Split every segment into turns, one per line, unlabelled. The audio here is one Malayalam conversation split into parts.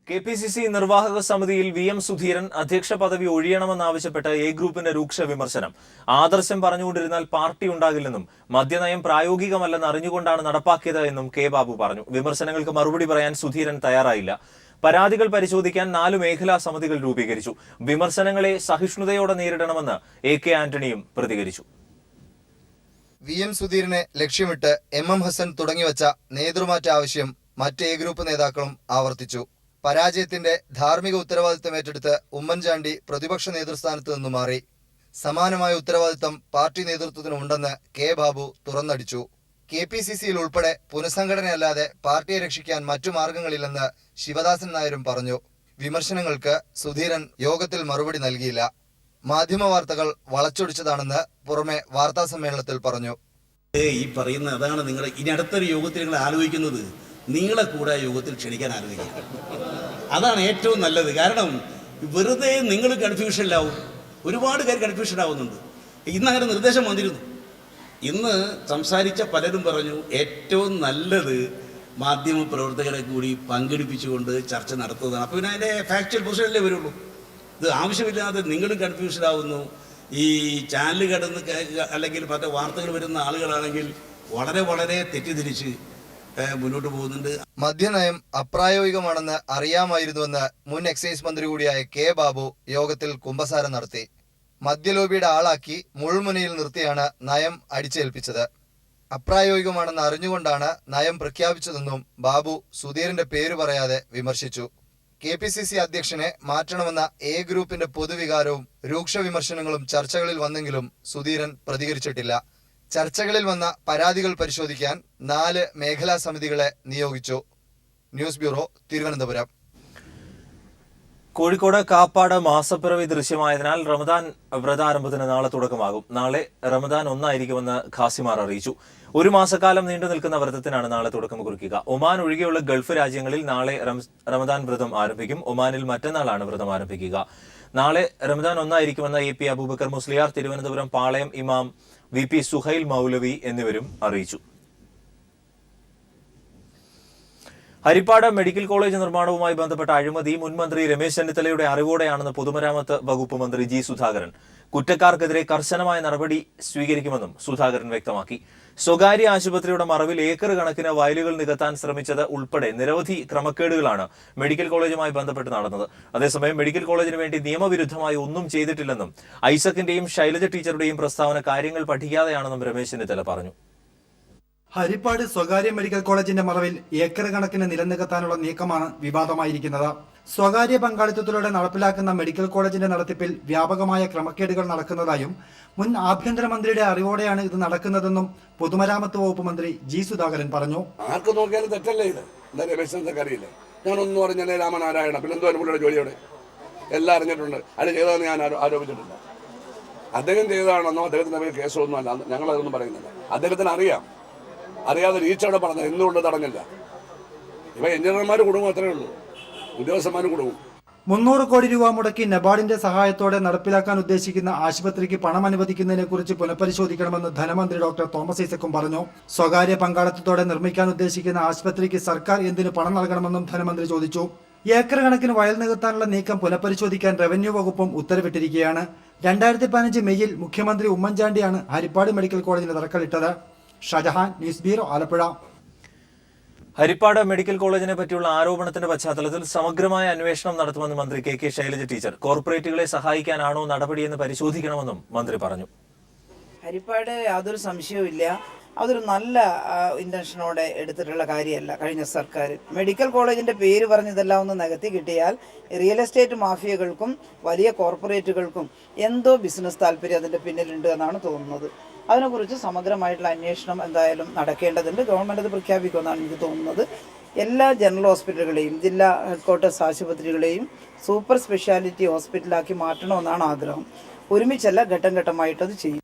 കെപിസിസി നിർവാഹക സമിതിയിൽ വി.എം. സുധീരൻ അധ്യക്ഷ പദവി ഒഴിയണമെന്നാവശ്യപ്പെട്ട് എ ഗ്രൂപ്പിന്റെ രൂക്ഷ വിമർശനം. ആദർശം പറഞ്ഞുകൊണ്ടിരുന്നാൽ പാർട്ടി ഉണ്ടാകില്ലെന്നും മദ്യനയം പ്രായോഗികമല്ലെന്ന് അറിഞ്ഞുകൊണ്ടാണ് നടപ്പാക്കിയത് എന്നും കെ ബാബു പറഞ്ഞു. വിമർശനങ്ങൾക്ക് മറുപടി പറയാൻ സുധീരൻ തയ്യാറായില്ല. പരാതികൾ പരിശോധിക്കാൻ 4 മേഖലാ സമിതികൾ രൂപീകരിച്ചു. വിമർശനങ്ങളെ സഹിഷ്ണുതയോടെ നേരിടണമെന്ന് എ.കെ. ആന്റണിയും പ്രതികരിച്ചു.
വി.എം. സുധീരനെ ലക്ഷ്യമിട്ട് എം.എം. ഹസൻ തുടങ്ങിവച്ച നേതൃമാറ്റ ആവശ്യം മറ്റ് എ ഗ്രൂപ്പ് നേതാക്കളും ആവർത്തിച്ചു. പരാജയത്തിന്റെ ധാർമ്മിക ഉത്തരവാദിത്തം ഏറ്റെടുത്ത് ഉമ്മൻചാണ്ടി പ്രതിപക്ഷ നേതൃസ്ഥാനത്ത് നിന്നു മാറി. സമാനമായ ഉത്തരവാദിത്തം പാർട്ടി നേതൃത്വത്തിനുണ്ടെന്ന് കെ ബാബു തുറന്നടിച്ചു. കെപിസിസിയിൽ ഉൾപ്പെടെ പുനഃസംഘടനയല്ലാതെ പാർട്ടിയെ രക്ഷിക്കാൻ മറ്റു മാർഗങ്ങളില്ലെന്ന് ശിവദാസൻ നായരും പറഞ്ഞു. വിമർശനങ്ങൾക്ക് സുധീരൻ യോഗത്തിൽ മറുപടി നൽകിയില്ല. മാധ്യമ വാർത്തകൾ വളച്ചൊടിച്ചതാണെന്ന് പുറമെ വാർത്താ സമ്മേളനത്തിൽ പറഞ്ഞു.
ഈ പറയുന്ന അതാണ് നിങ്ങൾ ഇനി അടുത്തൊരു യോഗത്തിൽ നിങ്ങൾ ആലോചിക്കുന്നത്, നിങ്ങളെ കൂടെ യോഗത്തിൽ ക്ഷണിക്കാൻ ആലോചിക്കുക. അതാണ് ഏറ്റവും നല്ലത്. കാരണം വെറുതെ നിങ്ങൾ കൺഫ്യൂഷനിലാവും, ഒരുപാട് പേര് കൺഫ്യൂഷനാവുന്നുണ്ട്. ഇന്ന് അങ്ങനെ നിർദ്ദേശം വന്നിരുന്നു. ഇന്ന് സംസാരിച്ച പലരും പറഞ്ഞു ഏറ്റവും നല്ലത് മാധ്യമ പ്രവർത്തകരെ കൂടി പങ്കെടുപ്പിച്ചുകൊണ്ട് ചർച്ച നടത്തുന്നതാണ്. അപ്പോൾ പിന്നെ അതിൻ്റെ ഫാക്ച്വൽ പൊസിഷനല്ലേ വരുള്ളൂ. ഇത് ആവശ്യമില്ലാതെ നിങ്ങളും കൺഫ്യൂഷനാവുന്നു. ഈ ചാനൽ കടന്ന് അല്ലെങ്കിൽ മറ്റേ വാർത്തകൾ വരുന്ന ആളുകളാണെങ്കിൽ വളരെ വളരെ തെറ്റിദ്ധരിച്ച് മുന്നോട്ട് പോകുന്നുണ്ട്.
മദ്യനയം അപ്രായോഗികമാണെന്ന് അറിയാമായിരുന്നുവെന്ന് മുൻ എക്സൈസ് മന്ത്രി കൂടിയായ കെ ബാബു യോഗത്തിൽ കുമ്പസാരം നടത്തി. മദ്യലോബിയുടെ ആളാക്കി മുൾമുനയിൽ നിർത്തിയാണ് നയം അടിച്ചേൽപ്പിച്ചത്. അപ്രായോഗികമാണെന്ന് അറിഞ്ഞുകൊണ്ടാണ് നയം പ്രഖ്യാപിച്ചതെന്നും ബാബു സുധീരന്റെ പേര് പറയാതെ വിമർശിച്ചു. കെപിസിസി അധ്യക്ഷനെ മാറ്റണമെന്ന എ ഗ്രൂപ്പിന്റെ പൊതുവികാരവും രൂക്ഷ വിമർശനങ്ങളും ചർച്ചകളിൽ വന്നെങ്കിലും സുധീരൻ പ്രതികരിച്ചിട്ടില്ല. ചർച്ചകളിൽ വന്ന പരാതികൾ പരിശോധിക്കാൻ 4 മേഖലാ സമിതികളെ നിയോഗിച്ചു. News bureau, Thiruvananthapuram.
കോഴിക്കോട് കാപ്പാട് മാസപ്പിറവി ദൃശ്യമായതിനാൽ റമദാൻ വ്രതാരംഭത്തിന് നാളെ തുടക്കമാകും. നാളെ റമദാൻ 1 ആയിരിക്കുമെന്ന് ഖാസിമാർ അറിയിച്ചു. 1 മാസക്കാലം നീണ്ടു നിൽക്കുന്ന വ്രതത്തിനാണ് നാളെ തുടക്കം കുറിക്കുക. ഒമാൻ ഒഴികെയുള്ള ഗൾഫ് രാജ്യങ്ങളിൽ നാളെ റമദാൻ വ്രതം ആരംഭിക്കും. ഒമാനിൽ മറ്റന്നാളാണ് വ്രതം ആരംഭിക്കുക. നാളെ റമദാൻ 1 ആയിരിക്കുമെന്ന് എ.പി. അബൂബക്കർ മുസ്ലിയാർ, തിരുവനന്തപുരം പാളയം ഇമാം വി.പി. സുഹൈൽ മൗലവി എന്നിവരും അറിയിച്ചു. ഹരിപ്പാട് മെഡിക്കൽ കോളേജ് നിർമ്മാണവുമായി ബന്ധപ്പെട്ട അഴിമതി മുൻ മന്ത്രി രമേശ് ചെന്നിത്തലയുടെ അറിവോടെയാണെന്ന് പൊതുമരാമത്ത് വകുപ്പ് മന്ത്രി ജി. സുധാകരൻ. കുറ്റക്കാർക്കെതിരെ കർശനമായ നടപടി സ്വീകരിക്കുമെന്നും സുധാകരൻ വ്യക്തമാക്കി. സ്വകാര്യ ആശുപത്രിയുടെ മറവിൽ ഏക്കർ കണക്കിന് വയലുകൾ നികത്താൻ ശ്രമിച്ചത് ഉൾപ്പെടെ നിരവധി ക്രമക്കേടുകളാണ് മെഡിക്കൽ കോളേജുമായി ബന്ധപ്പെട്ട് നടന്നത്. അതേസമയം മെഡിക്കൽ കോളേജിന് വേണ്ടി നിയമവിരുദ്ധമായി ഒന്നും ചെയ്തിട്ടില്ലെന്നും ഐസക്കിന്റെയും ശൈലജ ടീച്ചറുടെയും പ്രസ്താവന കാര്യങ്ങൾ പഠിക്കാതെയാണെന്നും രമേശ് ചെന്നിത്തല പറഞ്ഞു.
ഹരിപ്പാട് സ്വകാര്യ മെഡിക്കൽ കോളേജിന്റെ മറവിൽ ഏക്കർ കണക്കിന് നിലനികത്താനുള്ള നീക്കമാണ് വിവാദമായിരിക്കുന്നത്. സ്വകാര്യ പങ്കാളിത്തത്തിലൂടെ നടപ്പിലാക്കുന്ന മെഡിക്കൽ കോളേജിന്റെ നടത്തിപ്പിൽ വ്യാപകമായ ക്രമക്കേടുകൾ നടക്കുന്നതായും മുൻ ആഭ്യന്തരമന്ത്രിയുടെ അറിവോടെയാണ് ഇത് നടക്കുന്നതെന്നും പൊതുമരാമത്ത് വകുപ്പ് മന്ത്രി ജി. സുധാകരൻ പറഞ്ഞു.
ആർക്ക് നോക്കിയാലും തെറ്റല്ലേ ഇത്? എന്താ രമേശ് അറിയില്ലേ? ഞാനൊന്നും അറിഞ്ഞല്ലേ രാമനാരായണ, പിന്നെന്തോ പുള്ളിയുടെ ജോലിയോടെ എല്ലാം അറിഞ്ഞിട്ടുണ്ട്. അത് ചെയ്തതെന്ന് ഞാൻ ആരോപിച്ചിട്ടില്ല. അദ്ദേഹം ചെയ്തതാണെന്നോ അദ്ദേഹത്തിന്റെ പേര് കേസൊന്നും അല്ല, ഞങ്ങളതൊന്നും പറയുന്നില്ല. അദ്ദേഹത്തിന് അറിയാതെ റീച്ചവിടെ പറഞ്ഞത് എന്തുകൊണ്ട് തടഞ്ഞില്ല? ഇവ എഞ്ചിനീയർമാർ കുടുംബം അത്രയേ ഉള്ളൂ, ഉദ്യോഗസ്ഥന്മാരും കുടുംബം.
300 കോടി രൂപ മുടക്കി നബാർഡിന്റെ സഹായത്തോടെ നടപ്പിലാക്കാൻ ഉദ്ദേശിക്കുന്ന ആശുപത്രിക്ക് പണം അനുവദിക്കുന്നതിനെക്കുറിച്ച് പുനഃപരിശോധിക്കണമെന്ന് ധനമന്ത്രി ഡോക്ടർ തോമസ് ഐസക്കും പറഞ്ഞു. സ്വകാര്യ പങ്കാളിത്തത്തോടെ നിർമ്മിക്കാൻ ഉദ്ദേശിക്കുന്ന ആശുപത്രിക്ക് സർക്കാർ എന്തിനു പണം നൽകണമെന്നും ധനമന്ത്രി ചോദിച്ചു. ഏക്കർ കണക്കിന് വയൽ നികത്താനുള്ള നീക്കം പുനഃപരിശോധിക്കാൻ റവന്യൂ വകുപ്പും ഉത്തരവിട്ടിരിക്കുകയാണ്. 2015 മെയ്യിൽ മുഖ്യമന്ത്രി ഉമ്മൻചാണ്ടിയാണ് ഹരിപ്പാട് മെഡിക്കൽ കോളേജിന് തറക്കല്ലിട്ടത്. Shajahan, news bureau, Alappuzha.
Haripad medical കോളേജിനെ പറ്റിയുള്ള ആരോപണത്തിന്റെ പശ്ചാത്തലത്തിൽ സമഗ്രമായ അന്വേഷണം നടത്തുമെന്ന് മന്ത്രി കെ. ശൈലജ ടീച്ചർ. കോർപ്പറേറ്റുകളെ സഹായിക്കാനാണോ നടപടിയെന്ന് പരിശോധിക്കണമെന്നും മന്ത്രി പറഞ്ഞു.
ഹരിപ്പാട് യാതൊരു സംശയവുമില്ല, അതൊരു നല്ല ഇന്റൻഷനോടെ എടുത്തിട്ടുള്ള കാര്യമല്ല കഴിഞ്ഞ സർക്കാർ. മെഡിക്കൽ കോളേജിന്റെ പേര് പറഞ്ഞതെല്ലാം ഒന്ന് നികത്തി കിട്ടിയാൽ റിയൽ എസ്റ്റേറ്റ് മാഫിയകൾക്കും വലിയ കോർപ്പറേറ്റുകൾക്കും എന്തോ ബിസിനസ് താല്പര്യം അതിന്റെ പിന്നിലുണ്ട് എന്നാണ് തോന്നുന്നത്. അതിനെക്കുറിച്ച് സമഗ്രമായിട്ടുള്ള അന്വേഷണം എന്തായാലും നടക്കേണ്ടതുണ്ട്. ഗവൺമെൻറ് അത് പ്രഖ്യാപിക്കുമെന്നാണ് എനിക്ക് തോന്നുന്നത്. എല്ലാ ജനറൽ ഹോസ്പിറ്റലുകളെയും ജില്ലാ ഹെഡ്ക്വാർട്ടേഴ്സ് ആശുപത്രികളെയും സൂപ്പർ സ്പെഷ്യാലിറ്റി ഹോസ്പിറ്റലാക്കി മാറ്റണമെന്നാണ് ആഗ്രഹം. ഒരുമിച്ചല്ല, ഘട്ടം ഘട്ടമായിട്ടത് ചെയ്യും.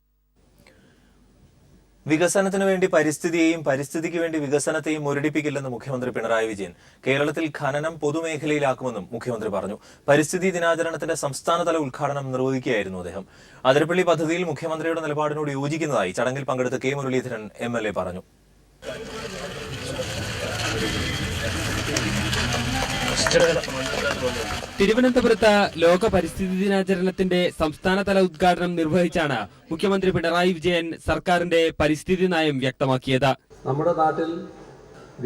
വികസനത്തിനു വേണ്ടി പരിസ്ഥിതിയെയും പരിസ്ഥിതിക്ക് വേണ്ടി വികസനത്തെയും മുരടിപ്പിക്കില്ലെന്ന് മുഖ്യമന്ത്രി പിണറായി വിജയൻ. കേരളത്തിൽ ഖനനം പൊതുമേഖലയിലാക്കുമെന്നും മുഖ്യമന്ത്രി പറഞ്ഞു. പരിസ്ഥിതി ദിനാചരണത്തിന്റെ സംസ്ഥാനതല ഉദ്ഘാടനം നിർവഹിക്കുകയായിരുന്നു അദ്ദേഹം. അതിരപ്പള്ളി പദ്ധതിയിൽ മുഖ്യമന്ത്രിയുടെ നിലപാടിനോട് യോജിക്കുന്നതായി ചടങ്ങിൽ പങ്കെടുത്ത കെ. മുരളീധരൻ MLA പറഞ്ഞു.
തിരുവനന്തപുരത്ത് ലോക പരിസ്ഥിതി ദിനാചരണത്തിന്റെ സംസ്ഥാനതല ഉദ്ഘാടനം നിർവഹിച്ചാണ് മുഖ്യമന്ത്രി പിണറായി വിജയൻ സർക്കാരിന്റെ പരിസ്ഥിതി നയം വ്യക്തമാക്കിയത്.
നമ്മുടെ നാട്ടിൽ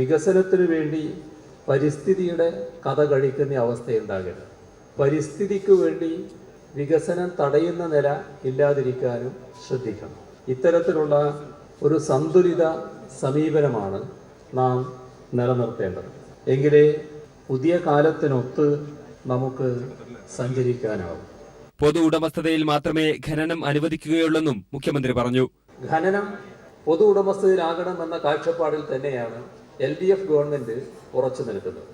വികസനത്തിനു വേണ്ടി പരിസ്ഥിതിയുടെ കഥ കഴിക്കുന്ന അവസ്ഥയുണ്ടാകരുത്. പരിസ്ഥിതിക്ക് വേണ്ടി വികസനം തടയുന്ന നില ഇല്ലാതിരിക്കാനും ശ്രദ്ധിക്കണം. ഇത്തരത്തിലുള്ള ഒരു സന്തുലിത സമീപനമാണ് നാം നിലനിർത്തേണ്ടത്. എങ്കിലേ പുതിയ കാലത്തിനൊത്ത് നമുക്ക് സഞ്ചരിക്കാനാവും.
പൊതു ഉടമസ്ഥതയിൽ മാത്രമേ ഖനനം അനുവദിക്കുകയുള്ളെന്നും മുഖ്യമന്ത്രി പറഞ്ഞു.
ഖനനം പൊതു ഉടമസ്ഥതയിലാകണമെന്ന കാഴ്ചപ്പാടിൽ തന്നെയാണ് LDF ഗവൺമെന്റ് ഉറച്ചു നിൽക്കുന്നത്.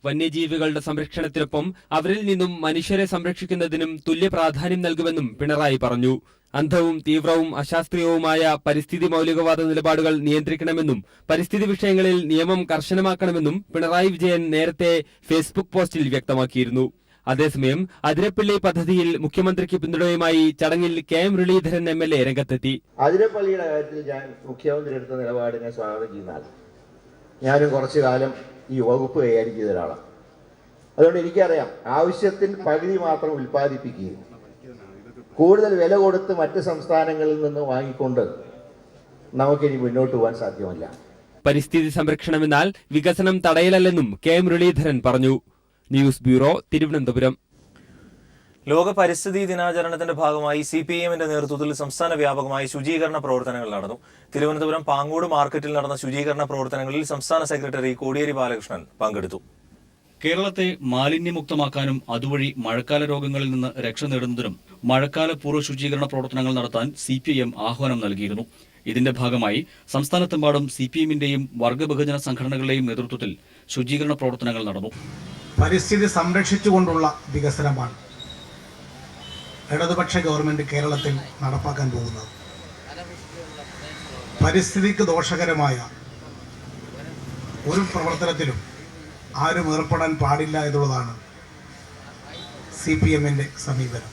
വന്യജീവികളുടെ സംരക്ഷണത്തിനൊപ്പം അവരിൽ നിന്നും മനുഷ്യരെ സംരക്ഷിക്കുന്നതിനും തുല്യ പ്രാധാന്യം നൽകുമെന്നും പിണറായി പറഞ്ഞു. അന്ധവും തീവ്രവും അശാസ്ത്രീയവുമായ പരിസ്ഥിതി മൗലികവാദ നിലപാടുകൾ നിയന്ത്രിക്കണമെന്നും പരിസ്ഥിതി വിഷയങ്ങളിൽ നിയമം കർശനമാക്കണമെന്നും പിണറായി വിജയൻ നേരത്തെ ഫേസ്ബുക്ക് പോസ്റ്റിൽ വ്യക്തമാക്കിയിരുന്നു. അതേസമയം അതിരപ്പള്ളി പദ്ധതിയിൽ മുഖ്യമന്ത്രിക്ക് പിന്തുണയുമായി ചടങ്ങിൽ KM മുരളീധരൻ MLA രംഗത്തെത്തി.
അതിരപ്പള്ളിയുടെ കാര്യത്തിൽ ഞാൻ മുഖ്യമന്ത്രി എടുത്ത നിലപാടിനെ സ്വാഗതം ചെയ്യുന്നതാണ്. ഞാനും കുറച്ചു കാലം ഈ വകുപ്പ് കൈകാര്യം ചെയ്ത ഒരാളാണ്. അതുകൊണ്ട് എനിക്കറിയാം, ആവശ്യത്തിന് പകുതി മാത്രം ഉൽപ്പാദിപ്പിക്കുകയും കൂടുതൽ വില കൊടുത്ത് മറ്റ് സംസ്ഥാനങ്ങളിൽ നിന്ന് വാങ്ങിക്കൊണ്ട് നമുക്കിനി മുന്നോട്ട് പോകാൻ സാധ്യമല്ല.
പരിസ്ഥിതി സംരക്ഷണമെന്നാൽ വികസനം തടയലല്ലെന്നും KM മുരളീധരൻ പറഞ്ഞു. News bureau, Thiruvananthapuram.
ലോക പരിസ്ഥിതി ദിനാചരണത്തിന്റെ ഭാഗമായി CPIMന്റെ നേതൃത്വത്തിൽ സംസ്ഥാന വ്യാപകമായി ശുചീകരണ പ്രവർത്തനങ്ങൾ നടന്നു. തിരുവനന്തപുരം പാങ്ങോട് മാർക്കറ്റിൽ നടന്ന ശുചീകരണ പ്രവർത്തനങ്ങളിൽ സംസ്ഥാന സെക്രട്ടറി കോടിയേരി ബാലകൃഷ്ണൻ പങ്കെടുത്തു.
കേരളത്തെ മാലിന്യമുക്തമാക്കാനും അതുവഴി മഴക്കാല രോഗങ്ങളിൽ നിന്ന് രക്ഷ നേടുന്നതിനും മഴക്കാല പൂർവ്വ ശുചീകരണ പ്രവർത്തനങ്ങൾ നടത്താൻ CPIM ആഹ്വാനം നൽകിയിരുന്നു. ഇതിന്റെ ഭാഗമായി സംസ്ഥാനത്തെമ്പാടും CPIMന്റെയും വർഗബഹുജന സംഘടനകളുടെയും നേതൃത്വത്തിൽ ശുചീകരണ പ്രവർത്തനങ്ങൾ നടന്നു.
പരിസ്ഥിതി സംരക്ഷിച്ചുകൊണ്ടുള്ള വികസനമാണ് ഇടതുപക്ഷ ഗവൺമെന്റ് കേരളത്തിൽ നടപ്പാക്കാൻ പോകുന്നത്. പരിസ്ഥിതിക്ക് ദോഷകരമായ ഒരു പ്രവർത്തനത്തിലും ആരും ഏർപ്പെടാൻ പാടില്ല എന്നുള്ളതാണ് CPIMന്റെ സമീപനം.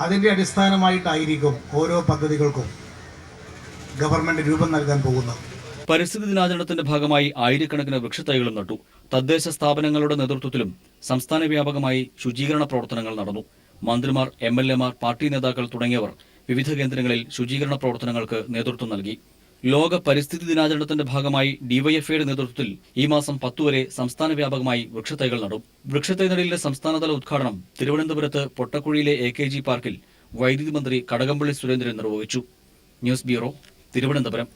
അതിൻ്റെ അടിസ്ഥാനമായിട്ടായിരിക്കും ഓരോ പദ്ധതികൾക്കും ഗവൺമെന്റ് രൂപം നൽകാൻ പോകുന്നത്.
പരിസ്ഥിതി ദിനാചരണത്തിന്റെ ഭാഗമായി ആയിരക്കണക്കിന് വൃക്ഷത്തൈകളും നട്ടു. തദ്ദേശ സ്ഥാപനങ്ങളുടെ നേതൃത്വത്തിലും സംസ്ഥാന വ്യാപകമായി ശുചീകരണ പ്രവർത്തനങ്ങൾ നടന്നു. മന്ത്രിമാർ, MLAമാർ, പാർട്ടി നേതാക്കൾ തുടങ്ങിയവർ വിവിധ കേന്ദ്രങ്ങളിൽ ശുചീകരണ പ്രവർത്തനങ്ങൾക്ക് നേതൃത്വം നൽകി. ലോക പരിസ്ഥിതി ദിനാചരണത്തിന്റെ ഭാഗമായി DYFIയുടെ നേതൃത്വത്തിൽ ഈ മാസം 10 വരെ സംസ്ഥാന വ്യാപകമായി വൃക്ഷത്തൈകൾ നടും. വൃക്ഷത്തൈ നടീലിന്റെ സംസ്ഥാനതല ഉദ്ഘാടനം തിരുവനന്തപുരത്ത് പൊട്ടക്കുഴിയിലെ AKG പാർക്കിൽ വൈദ്യുതി മന്ത്രി കടകംപള്ളി സുരേന്ദ്രൻ നിർവഹിച്ചു. News bureau, Thiruvananthapuram.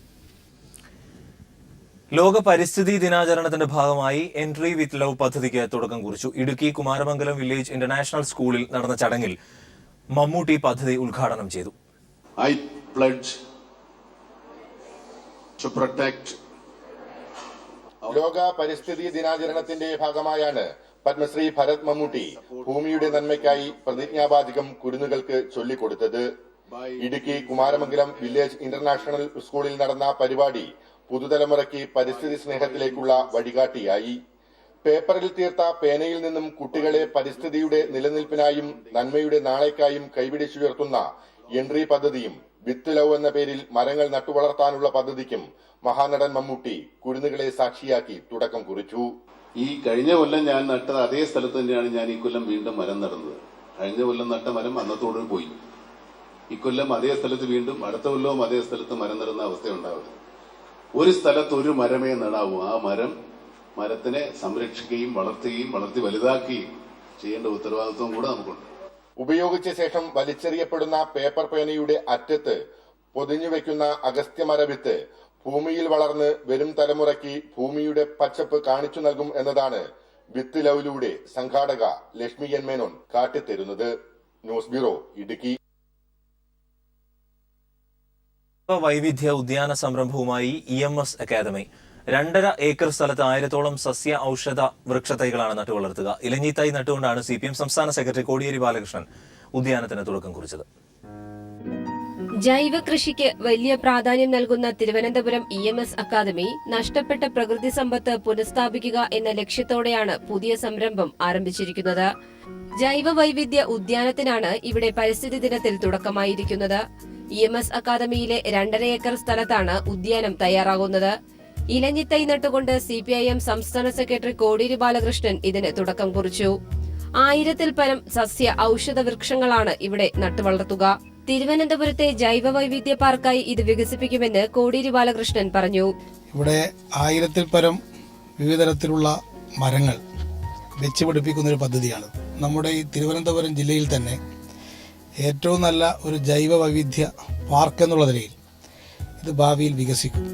ലോക പരിസ്ഥിതി ദിനാചരണത്തിന്റെ ഭാഗമായി എൻട്രി വിത്ത് ലവ് പദ്ധതിക്ക് തുടക്കം കുറിച്ചു. ഇടുക്കി കുമാരമംഗലം വില്ലേജ് ഇന്റർനാഷണൽ സ്കൂളിൽ നടന്ന ചടങ്ങിൽ മമ്മൂട്ടി പദ്ധതി ഉദ്ഘാടനം ചെയ്തു.
I pledge to protect.
ലോക പരിസ്ഥിതി ദിനാചരണത്തിന്റെ ഭാഗമായാണ് പത്മശ്രീ ഭരത് മമ്മൂട്ടി ഭൂമിയുടെ നന്മയ്ക്കായി പ്രതിജ്ഞാവാചകം കുരുന്നുകൾക്ക് ചൊല്ലിക്കൊടുത്തത്. ഇടുക്കി കുമാരമംഗലം വില്ലേജ് ഇന്റർനാഷണൽ സ്കൂളിൽ നടന്ന പരിപാടി പുതുതലമുറയ്ക്ക് പരിസ്ഥിതി സ്നേഹത്തിലേക്കുള്ള വഴികാട്ടിയായി. പേപ്പറിൽ തീർത്ത പേനയിൽ നിന്നും കുട്ടികളെ പരിസ്ഥിതിയുടെ നിലനിൽപ്പിനായും നന്മയുടെ നാളേക്കായും കൈപിടിച്ചുയർത്തുന്ന എൻട്രി പദ്ധതിയും വിത്ത് ലവ് എന്ന പേരിൽ മരങ്ങൾ നട്ടുവളർത്താനുള്ള പദ്ധതിക്കും മഹാനടൻ മമ്മൂട്ടി കുരുന്നുകളെ സാക്ഷിയാക്കി തുടക്കം കുറിച്ചു.
ഈ കഴിഞ്ഞ കൊല്ലം ഞാൻ നട്ടത് അതേ സ്ഥലത്ത് തന്നെയാണ് ഞാൻ ഈ കൊല്ലം വീണ്ടും മരം നടുന്നത്. കഴിഞ്ഞ കൊല്ലം നട്ട മരം അന്നത്തോട് പോയി. ഇക്കൊല്ലം അതേ സ്ഥലത്ത് വീണ്ടും അടുത്ത കൊല്ലവും അതേ സ്ഥലത്ത് മരം നടുന്ന അവസ്ഥയുണ്ടാവുന്നത്. ഒരു സ്ഥലത്ത് ഒരു മരമേ നടാവൂ. ആ മരത്തിനെ സംരക്ഷിക്കുകയും വളർത്തി വലുതാക്കുകയും ചെയ്യേണ്ട ഉത്തരവാദിത്വം കൂടെ നമുക്കുണ്ട്.
ഉപയോഗിച്ച ശേഷം വലിച്ചെറിയപ്പെടുന്ന പേപ്പർ പേനയുടെ അറ്റത്ത് പൊതിഞ്ഞുവെക്കുന്ന അഗസ്ത്യമര വിത്ത് ഭൂമിയിൽ വളർന്ന് വരും തലമുറയ്ക്ക് ഭൂമിയുടെ പച്ചപ്പ് കാണിച്ചു നൽകും എന്നതാണ് വിത്ത് ലവിലൂടെ സംഘാടക ലക്ഷ്മി എൻ മേനോൻ കാട്ടിത്തരുന്നത്. News bureau, Idukki.
വൈവിധ്യ ഉദ്യാന സംരംഭവുമായി EMS അക്കാദമി 2.5 ഏക്കർ സ്ഥലത്ത് 1000-ഓളം സസ്യ ഔഷധ വൃക്ഷത്തൈകളാണ് നട്ടുവളർത്തുക. ഇലഞ്ഞിത്തൈ നട്ടുകൊണ്ടാണ് CPM സംസ്ഥാന സെക്രട്ടറി കോടിയേരി ബാലകൃഷ്ണൻ ഉദ്യാനത്തിന് തുടക്കം കുറിച്ചത്.
ജൈവ കൃഷിക്ക് വലിയ പ്രാധാന്യം നൽകുന്ന തിരുവനന്തപുരം EMS അക്കാദമി നഷ്ടപ്പെട്ട പ്രകൃതി സമ്പത്ത് പുനഃസ്ഥാപിക്കുക എന്ന ലക്ഷ്യത്തോടെയാണ് പുതിയ സംരംഭം ആരംഭിച്ചിരിക്കുന്നത്. ജൈവ വൈവിധ്യ ഉദ്യാനത്തിനാണ് ഇവിടെ പരിസ്ഥിതി ദിനത്തിൽ തുടക്കമായിരിക്കുന്നത്. EMS അക്കാദമിയിലെ 2.5 ഏക്കർ സ്ഥലത്താണ് ഉദ്യാനം തയ്യാറാകുന്നത്. ഇലഞ്ഞിത്തൈ നട്ടുകൊണ്ട് CPIM സംസ്ഥാന സെക്രട്ടറി കോടിയേരി ബാലകൃഷ്ണൻ ഇതിന് തുടക്കം കുറിച്ചു. 1000-ൽ പരം സസ്യ ഔഷധ വൃക്ഷങ്ങളാണ് ഇവിടെ നട്ടുവളർത്തുക. തിരുവനന്തപുരത്തെ ജൈവ വൈവിധ്യ പാർക്കായി ഇത് വികസിപ്പിക്കുമെന്ന് കോടിയേരി ബാലകൃഷ്ണൻ പറഞ്ഞു.
ഇവിടെ 1000-ൽ പരം വിവിധ തരത്തിലുള്ള മരങ്ങൾ വെച്ചുപിടിപ്പിക്കുന്നൊരു പദ്ധതിയാണ്. നമ്മുടെ ഈ തിരുവനന്തപുരം ജില്ലയിൽ തന്നെ ഏറ്റവും നല്ല ഒരു ജൈവ വൈവിധ്യ പാർക്ക് എന്നുള്ള നിലയിൽ ഇത് ഭാവിയിൽ വികസിക്കും.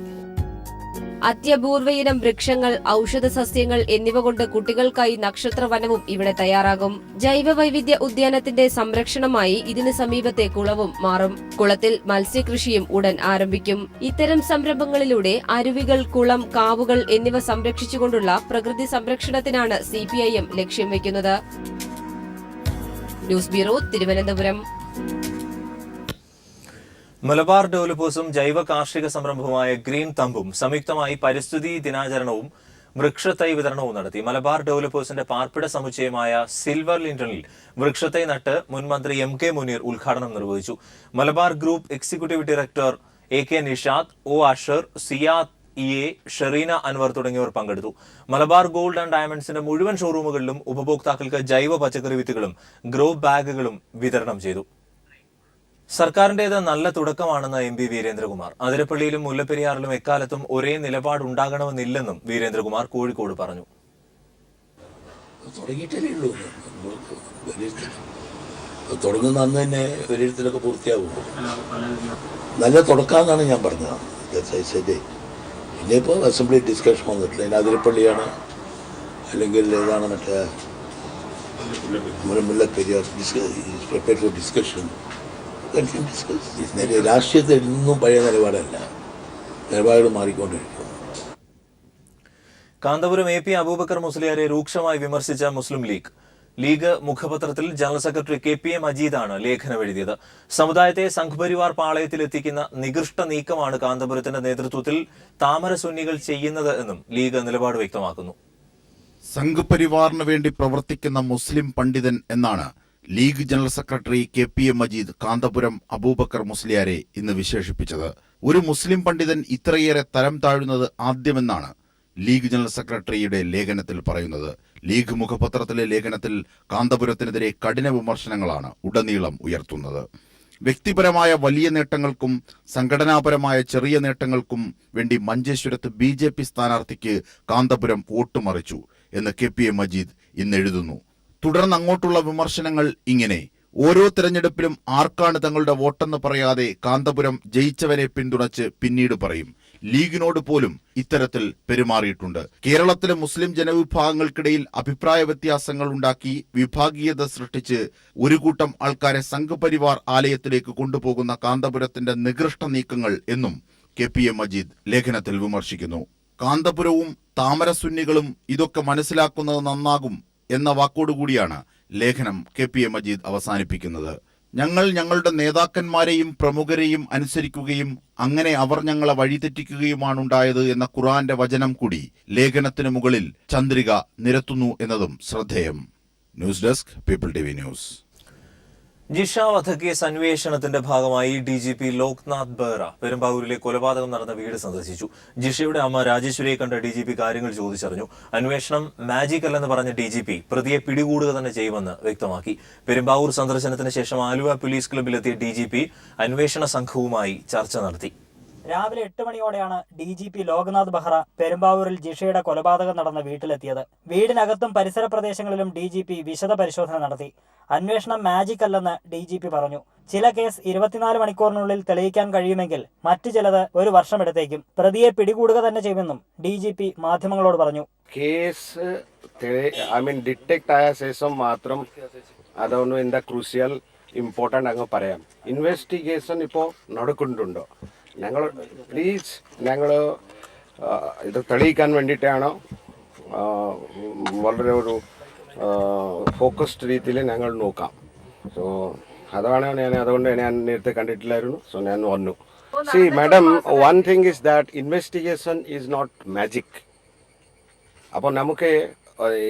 അത്യപൂർവയിനം വൃക്ഷങ്ങൾ, ഔഷധ സസ്യങ്ങൾ എന്നിവ കൊണ്ട് കുട്ടികൾക്കായി നക്ഷത്രവനവും ഇവിടെ തയ്യാറാകും. ജൈവ വൈവിധ്യ ഉദ്യാനത്തിന്റെ സംരക്ഷണമായി ഇതിന് സമീപത്തെ കുളവും മാറും. കുളത്തിൽ മത്സ്യകൃഷിയും ഉടൻ ആരംഭിക്കും. ഇത്തരം സംരംഭങ്ങളിലൂടെ അരുവികൾ, കുളം, കാവുകൾ എന്നിവ സംരക്ഷിച്ചുകൊണ്ടുള്ള പ്രകൃതി സംരക്ഷണത്തിനാണ് CPIM ലക്ഷ്യം വയ്ക്കുന്നത്. News bureau, Thiruvananthapuram.
മലബാർ ഡെവലപ്പേഴ്സും ജൈവ കാർഷിക സംരംഭവുമായ ഗ്രീൻ തമ്പും സംയുക്തമായി പരിസ്ഥിതി ദിനാചരണവും വൃക്ഷത്തൈ വിതരണവും നടത്തി. മലബാർ ഡെവലപ്പേഴ്സിന്റെ പാർപ്പിട സമുച്ചയമായ സിൽവർ ലിന്റണിൽ വൃക്ഷത്തൈ നട്ട് മുൻ മന്ത്രി MK മുനീർ ഉദ്ഘാടനം നിർവഹിച്ചു. Malabar group executive director AK Nishad, O Ashar, Siyad EA, Shereena Anwar തുടങ്ങിയവർ പങ്കെടുത്തു. മലബാർ ഗോൾഡ് ആൻഡ് ഡയമണ്ട്സിന്റെ മുഴുവൻ ഷോറൂമുകളിലും ഉപഭോക്താക്കൾക്ക് ജൈവ പച്ചക്കറി വിത്തുകളും ഗ്രോ ബാഗുകളും വിതരണം ചെയ്തു. സർക്കാരിന്റേത് നല്ല തുടക്കമാണെന്ന് MP വീരേന്ദ്രകുമാർ. അതിരപ്പള്ളിയിലും മുല്ലപ്പെരിയാറിലും എക്കാലത്തും ഒരേ നിലപാടുണ്ടാകണമെന്നില്ലെന്നും വീരേന്ദ്രകുമാർ കോഴിക്കോട് പറഞ്ഞു.
തുടങ്ങുന്ന അന്ന് തന്നെ വിലയിരുത്തലൊക്കെ പൂർത്തിയാകും. നല്ല തുടക്കാന്നാണ് ഞാൻ പറഞ്ഞത്. ഇനിയിപ്പോൾ അസംബ്ലി ഡിസ്കഷൻ വന്നിട്ടില്ല. ഇനി അതിരപ്പള്ളിയാണ് അല്ലെങ്കിൽ ഏതാണ് മറ്റേ മുല്ലപ്പെരിയാർ പ്രിപ്പയർ ഫോർ ഡിസ്കഷൻ. രാഷ്ട്രീയത്തിൽ ഇന്നും പഴയ നിലപാടല്ല, നിലപാടുകൾ മാറിക്കൊണ്ടിരിക്കും.
കാന്തപുരം AP അബൂബക്കർ മുസ്ലിയാരെ രൂക്ഷമായി വിമർശിച്ച മുസ്ലിം ലീഗ് മുഖപത്രത്തിൽ ജനറൽ സെക്രട്ടറി KPA മജീദാണ് ലേഖനം എഴുതിയത്. സമുദായത്തെ സംഘ്പരിവാർ പാളയത്തിലെത്തിക്കുന്ന നികൃഷ്ട നീക്കമാണ് കാന്തപുരത്തിന്റെ നേതൃത്വത്തിൽ താമര സുന്നികൾ ചെയ്യുന്നത് എന്നും ലീഗ് നിലപാട് വ്യക്തമാക്കുന്നു.
സംഘ്പരിവാറിന് വേണ്ടി പ്രവർത്തിക്കുന്ന മുസ്ലിം പണ്ഡിതൻ എന്നാണ് League general secretary KPA Majeed Kanthapuram Abubakar മുസ്ലിയാരെ ഇന്ന് വിശേഷിപ്പിച്ചത്. ഒരു മുസ്ലിം പണ്ഡിതൻ ഇത്രയേറെ തരം താഴുന്നത് ആദ്യമെന്നാണ് ലീഗ് ജനറൽ സെക്രട്ടറിയുടെ ലേഖനത്തിൽ പറയുന്നത്. ലീഗ് മുഖപത്രത്തിലെ ലേഖനത്തിൽ കാന്തപുരത്തിനെതിരെ കഠിന വിമർശനങ്ങളാണ് ഉടനീളം ഉയർത്തുന്നത്. വ്യക്തിപരമായ വലിയ നേട്ടങ്ങൾക്കും സംഘടനാപരമായ ചെറിയ നേട്ടങ്ങൾക്കും വേണ്ടി മഞ്ചേശ്വരത്ത് BJP സ്ഥാനാർത്ഥിക്ക് കാന്തപുരം വോട്ടുമറിച്ചു എന്ന് KPA മജീദ് ഇന്ന് എഴുതുന്നു. തുടർന്ന് അങ്ങോട്ടുള്ള വിമർശനങ്ങൾ ഇങ്ങനെ: ഓരോ തെരഞ്ഞെടുപ്പിലും ആർക്കാണ് തങ്ങളുടെ വോട്ടെന്ന് പറയാതെ കാന്തപുരം ജയിച്ചവരെ പിന്തുണച്ച് പിന്നീട് പറയും. ലീഗിനോട് പോലും ഇത്തരത്തിൽ പെരുമാറിയിട്ടുണ്ട്. കേരളത്തിലെ മുസ്ലിം ജനവിഭാഗങ്ങൾക്കിടയിൽ അഭിപ്രായ വ്യത്യാസങ്ങൾ ഉണ്ടാക്കി വിഭാഗീയത സൃഷ്ടിച്ച് ഒരു കൂട്ടം ആൾക്കാരെ സംഘപരിവാർ ആലയത്തിലേക്ക് കൊണ്ടുപോകുന്ന കാന്തപുരത്തിന്റെ നികൃഷ്ട നീക്കങ്ങൾ എന്നും KPA മജീദ് ലേഖനത്തിൽ വിമർശിക്കുന്നു. കാന്തപുരവും താമരസുന്നികളും ഇതൊക്കെ മനസ്സിലാക്കുന്നത് നന്നാകും എന്ന വാക്കോടുകൂടിയാണ് ലേഖനം KPA മജീദ് അവസാനിപ്പിക്കുന്നത്. ഞങ്ങൾ ഞങ്ങളുടെ നേതാക്കന്മാരെയും പ്രമുഖരെയും അനുസരിക്കുകയും അങ്ങനെ അവർ ഞങ്ങളെ വഴിതെറ്റിക്കുകയുമാണുണ്ടായത് എന്ന ഖുർആന്റെ വചനം കൂടി ലേഖനത്തിന് മുകളിൽ ചന്ദ്രിക നിരത്തുന്നു എന്നതും ശ്രദ്ധേയം. News desk, People TV news.
Jisha വധക്കേസ് അന്വേഷണത്തിന്റെ ഭാഗമായി DGP ലോക്നാഥ് ബെഹ്റ പെരുമ്പാവൂരിലെ കൊലപാതകം നടന്ന വീട് സന്ദർശിച്ചു. ജിഷയുടെ അമ്മ രാജേശ്വരിയെ കണ്ട DGP കാര്യങ്ങൾ ചോദിച്ചറിഞ്ഞു. അന്വേഷണം മാജിക് അല്ലെന്ന് പറഞ്ഞ DGP പ്രതിയെ പിടികൂടുക തന്നെ ചെയ്യുമെന്ന് വ്യക്തമാക്കി. പെരുമ്പാവൂർ സന്ദർശനത്തിന് ശേഷം ആലുവ പോലീസ് ക്ലബിലെത്തിയ DGP അന്വേഷണ സംഘവുമായി ചർച്ച നടത്തി.
രാവിലെ 8 മണിയോടെയാണ് DGP ലോക്നാഥ് ബെഹ്റ പെരുമ്പാവൂരിൽ ജിഷയുടെ കൊലപാതകം നടന്ന വീട്ടിലെത്തിയത്. വീടിനകത്തും പരിസര പ്രദേശങ്ങളിലും DGP വിശദ പരിശോധന നടത്തി. അന്വേഷണം മാജിക് അല്ലെന്ന് DGP പറഞ്ഞു. ചില കേസ് 24 മണിക്കൂറിനുള്ളിൽ തെളിയിക്കാൻ കഴിയുമെങ്കിൽ മറ്റു ചിലത് 1 വർഷമെടുത്തേക്കും. പ്രതിയെ പിടികൂടുക തന്നെ ചെയ്യുമെന്നും DGP മാധ്യമങ്ങളോട് പറഞ്ഞു.
കേസ് ഡിറ്റക്ട് ആയ ശേഷം മാത്രം അതൊന്നും എന്താ ക്രൂഷ്യൽ ഇമ്പോർട്ടൻ്റ് അങ്ങ് പറയാം. ഇൻവെസ്റ്റിഗേഷൻ ഇപ്പോൾ നടക്കുന്നുണ്ടോ? ഞങ്ങൾ പ്ലീസ് ഇത് തെളിയിക്കാൻ വേണ്ടിയിട്ടാണ് വളരെ ഒരു ഫോക്കസ്ഡ് രീതിയിൽ ഞങ്ങൾ നോക്കാം. സോ അതാണ് അതുകൊണ്ട് ഞാൻ നേരത്തെ കണ്ടിട്ടില്ലായിരുന്നു. സോ ഞാൻ വന്നു. See madam, one thing is that investigation is not magic. അപ്പോൾ നമുക്ക്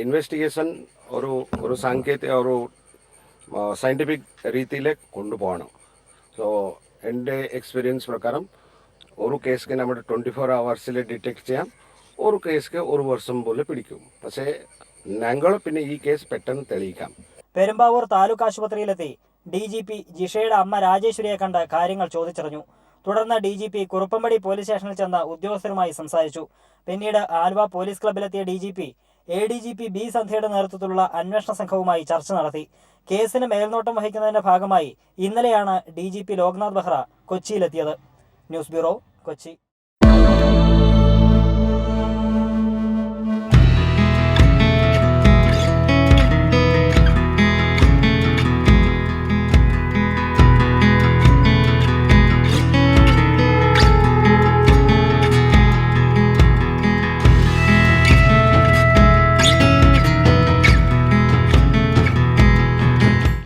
ഇൻവെസ്റ്റിഗേഷൻ ഒരു ഒരു സയൻറ്റിഫിക് രീതിയിൽ കൊണ്ടുപോകണം. സോ എൻ്റെ എക്സ്പീരിയൻസ് പ്രകാരം ഒരു കേസ് നമ്മൾ 24 hours ഡിറ്റക്ട് ചെയ്യാം, ഒരു കേസ് 1 വർഷം പോലെ പിടിക്കും. പക്ഷേ ഞങ്ങൾ പിന്നെ ഈ കേസ് പെട്ടെന്ന് തെളിയിക്കാം.
പെരുമ്പാവൂർ താലൂക്ക് ആശുപത്രിയിലെത്തി DGP ജിഷയുടെ അമ്മ രാജേശ്വരിയെ കണ്ട് കാര്യങ്ങൾ ചോദിച്ചറിഞ്ഞു. തുടർന്ന് DGP കുറുപ്പമ്പടി പോലീസ് സ്റ്റേഷനിൽ ചെന്ന് ഉദ്യോഗസ്ഥരുമായി സംസാരിച്ചു. പിന്നീട് ആലുവ പോലീസ് ക്ലബിലെത്തിയ DGP ADGP B സന്ധ്യയുടെ നേതൃത്വത്തിലുള്ള അന്വേഷണ സംഘവുമായി ചർച്ച നടത്തി. കേസിന് മേൽനോട്ടം വഹിക്കുന്നതിന്റെ ഭാഗമായി ഇന്നലെയാണ് DGP ലോക്നാഥ് ബെഹ്റ കൊച്ചിയിലെത്തിയത്. News bureau, Kochi.